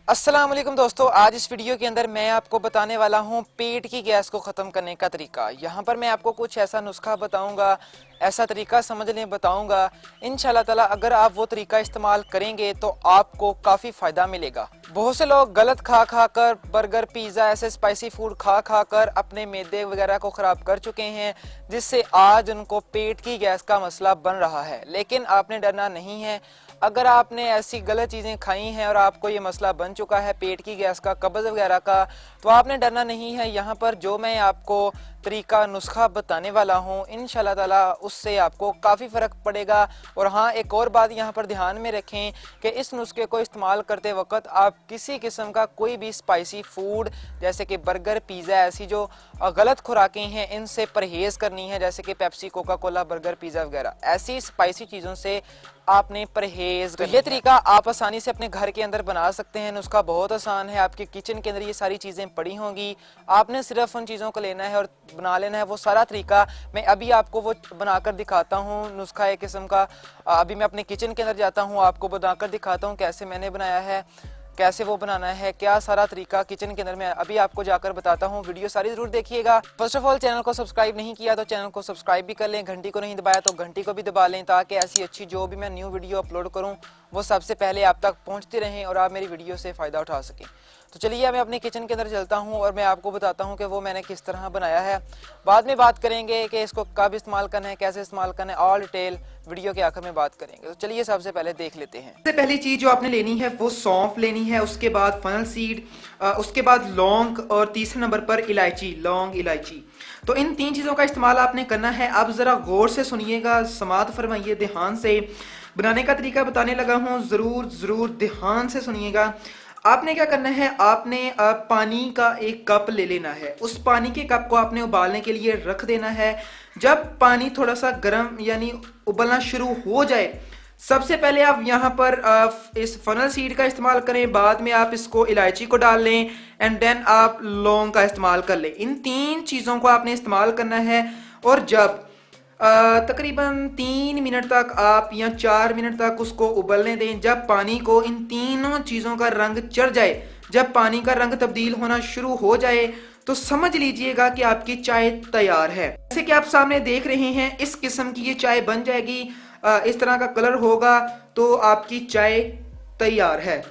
अस्सलाम वालेकुम दोस्तों, आज इस वीडियो के अंदर मैं आपको बताने वाला हूं पेट की गैस को ख़त्म करने का तरीका। यहाँ पर मैं आपको कुछ ऐसा नुस्खा बताऊंगा, ऐसा तरीका समझने बताऊंगा। इंशाल्लाह ताला अगर आप वो तरीका इस्तेमाल करेंगे तो आपको काफ़ी फ़ायदा मिलेगा। बहुत से लोग गलत खा खा कर बर्गर, पिज़्ज़ा, ऐसे स्पाइसी फूड खा खा कर अपने मैदे वगैरह को ख़राब कर चुके हैं, जिससे आज उनको पेट की गैस का मसला बन रहा है। लेकिन आपने डरना नहीं है। अगर आपने ऐसी गलत चीज़ें खाई हैं और आपको ये मसला बन चुका है पेट की गैस का, कब्ज़ वगैरह का, तो आपने डरना नहीं है। यहाँ पर जो मैं आपको तरीका नुस्खा बताने वाला हूँ, इंशाल्लाह ताला उससे आपको काफ़ी फ़र्क पड़ेगा। और हाँ, एक और बात यहाँ पर ध्यान में रखें कि इस नुस्खे को इस्तेमाल करते वक्त आप किसी किस्म का कोई भी स्पाइसी फूड जैसे कि बर्गर, पिज़्ज़ा, ऐसी जो गलत खुराकें हैं इनसे परहेज़ करनी है, जैसे कि Pepsi, Coca Cola, burger, pizza वगैरह ऐसी स्पाइसी चीज़ों से आपने परहेज। तो ये तरीका आप आसानी से अपने घर के अंदर बना सकते हैं। नुस्खा बहुत आसान है, आपके किचन के अंदर ये सारी चीज़ें पड़ी होंगी, आपने सिर्फ उन चीज़ों को लेना है और बना लेना है। वो सारा तरीका मैं अभी आपको वो बनाकर दिखाता हूँ। नुस्खा एक किस्म का अभी मैं अपने किचन के अंदर जाता हूँ, आपको बनाकर दिखाता हूँ कैसे मैंने बनाया है, कैसे वो बनाना है, क्या सारा तरीका किचन के अंदर मैं अभी आपको जाकर बताता हूँ। वीडियो सारी जरूर देखिएगा। फर्स्ट ऑफ ऑल, चैनल को सब्सक्राइब नहीं किया तो चैनल को सब्सक्राइब भी कर लें, घंटी को नहीं दबाया तो घंटी को भी दबा लें, ताकि ऐसी अच्छी जो भी मैं न्यू वीडियो अपलोड करूँ वो सबसे पहले आप तक पहुँचती रहें और आप मेरी वीडियो से फ़ायदा उठा सकें। तो चलिए मैं अपने किचन के अंदर चलता हूँ और मैं आपको बताता हूँ कि वो मैंने किस तरह बनाया है। बाद में बात करेंगे कि इसको कब इस्तेमाल करना है, कैसे इस्तेमाल करना है, ऑल डिटेल वीडियो के आखिर में बात करेंगे। तो चलिए सबसे पहले देख लेते हैं। सबसे पहली चीज जो आपने लेनी है वो सौंफ लेनी है, उसके बाद फनल सीड, उसके बाद लौंग और तीसरे नंबर पर इलायची, लौंग इलायची। तो इन तीन चीज़ों का इस्तेमाल आपने करना है। आप ज़रा गौर से सुनिएगा, समात फरमाइए ध्यान से। बनाने का तरीका बताने लगा हूँ, ज़रूर ज़रूर ध्यान से सुनिएगा। आपने क्या करना है, आपने पानी का एक कप ले लेना है। उस पानी के कप को आपने उबालने के लिए रख देना है। जब पानी थोड़ा सा गर्म यानी उबलना शुरू हो जाए, सबसे पहले आप यहाँ पर इस फनल सीड का इस्तेमाल करें, बाद में आप इसको इलायची को डाल लें एंड देन आप लौंग का इस्तेमाल कर लें। इन तीन चीज़ों को आपने इस्तेमाल करना है। और जब तकरीबन 3 मिनट तक आप या 4 मिनट तक उसको उबलने दें, जब पानी को इन तीनों चीज़ों का रंग चढ़ जाए, जब पानी का रंग तब्दील होना शुरू हो जाए, तो समझ लीजिएगा कि आपकी चाय तैयार है। जैसे कि आप सामने देख रहे हैं, इस किस्म की ये चाय बन जाएगी। इस तरह का कलर होगा तो आपकी चाय तैयार है।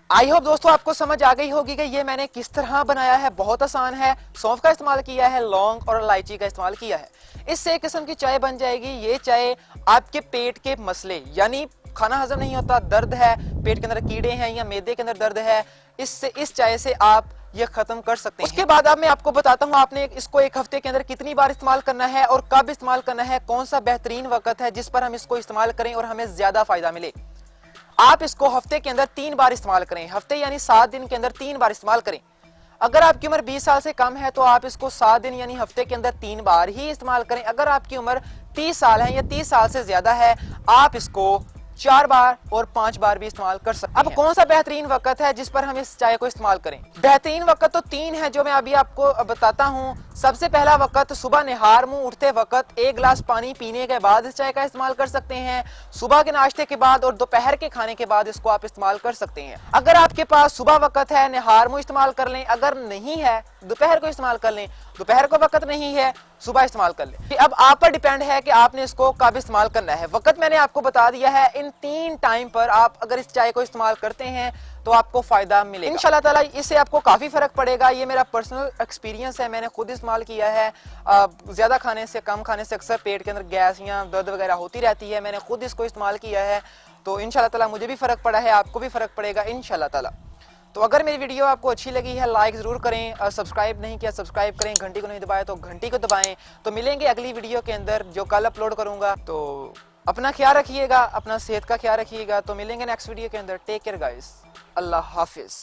आई होप दोस्तों आपको समझ आ गई होगी कि ये मैंने किस तरह बनाया है। बहुत आसान है। सौंफ का इस्तेमाल किया है, लौंग और इलायची का इस्तेमाल किया है। इससे एक किस्म की चाय बन जाएगी। ये चाय आपके पेट के मसले यानी खाना हजम नहीं होता, दर्द है, पेट के अंदर कीड़े हैं या मैदे के अंदर दर्द है, इससे इस चाय से आप ये खत्म कर सकते हैं। उसके बाद अब मैं आपको बताता हूँ आपने इसको एक हफ्ते के अंदर कितनी बार इस्तेमाल करना है और कब इस्तेमाल करना है, कौन सा बेहतरीन वक्त है जिस पर हम इसको इस्तेमाल करें और हमें ज्यादा फायदा मिले। आप इसको हफ्ते के अंदर 3 बार इस्तेमाल करें। हफ्ते यानी 7 दिन के अंदर 3 बार इस्तेमाल करें। अगर आपकी उम्र 20 साल से कम है तो आप इसको 7 दिन यानी हफ्ते के अंदर 3 बार ही इस्तेमाल करें। अगर आपकी उम्र 30 साल है या 30 साल से ज्यादा है, आप इसको 4 बार और 5 बार भी इस्तेमाल कर सकते हैं। अब कौन सा बेहतरीन वक्त है जिस पर हम इस चाय को इस्तेमाल करें? बेहतरीन वक्त तो 3 है जो मैं अभी आपको बताता हूँ। सबसे पहला वक्त सुबह निहार मुंह उठते वक्त 1 गिलास पानी पीने के बाद इस चाय का इस्तेमाल कर सकते हैं। सुबह के नाश्ते के बाद और दोपहर के खाने के बाद इसको आप इस्तेमाल कर सकते हैं। अगर आपके पास सुबह वक्त है, निहार मुंह इस्तेमाल कर लें, अगर नहीं है दोपहर को इस्तेमाल कर लें, दोपहर को वक्त नहीं है सुबह इस्तेमाल कर लें। अब आप पर डिपेंड है कि आपने इसको कब इस्तेमाल करना है। वक्त मैंने आपको बता दिया है। इन 3 टाइम पर आप अगर इस चाय को इस्तेमाल करते हैं तो आपको फायदा मिलेगा इंशाल्लाह ताला। इससे आपको काफी फर्क पड़ेगा। ये मेरा पर्सनल एक्सपीरियंस है, मैंने खुद इस्तेमाल किया है। ज्यादा खाने से, कम खाने से अक्सर पेट के अंदर गैस या दर्द वगैरह होती रहती है। मैंने खुद इसको इस्तेमाल किया है, तो इंशाल्लाह ताला मुझे भी फर्क पड़ा है, आपको भी फर्क पड़ेगा इंशाल्लाह ताला। तो अगर मेरी वीडियो आपको अच्छी लगी है, लाइक जरूर करें, सब्सक्राइब नहीं किया सब्सक्राइब करें, घंटी को नहीं दबाया तो घंटी को दबाएं। तो मिलेंगे अगली वीडियो के अंदर जो कल अपलोड करूंगा। तो अपना ख्याल रखिएगा, अपना सेहत का ख्याल रखिएगा। तो मिलेंगे नेक्स्ट वीडियो के अंदर। टेक केयर गाइस, अल्लाह हाफिज।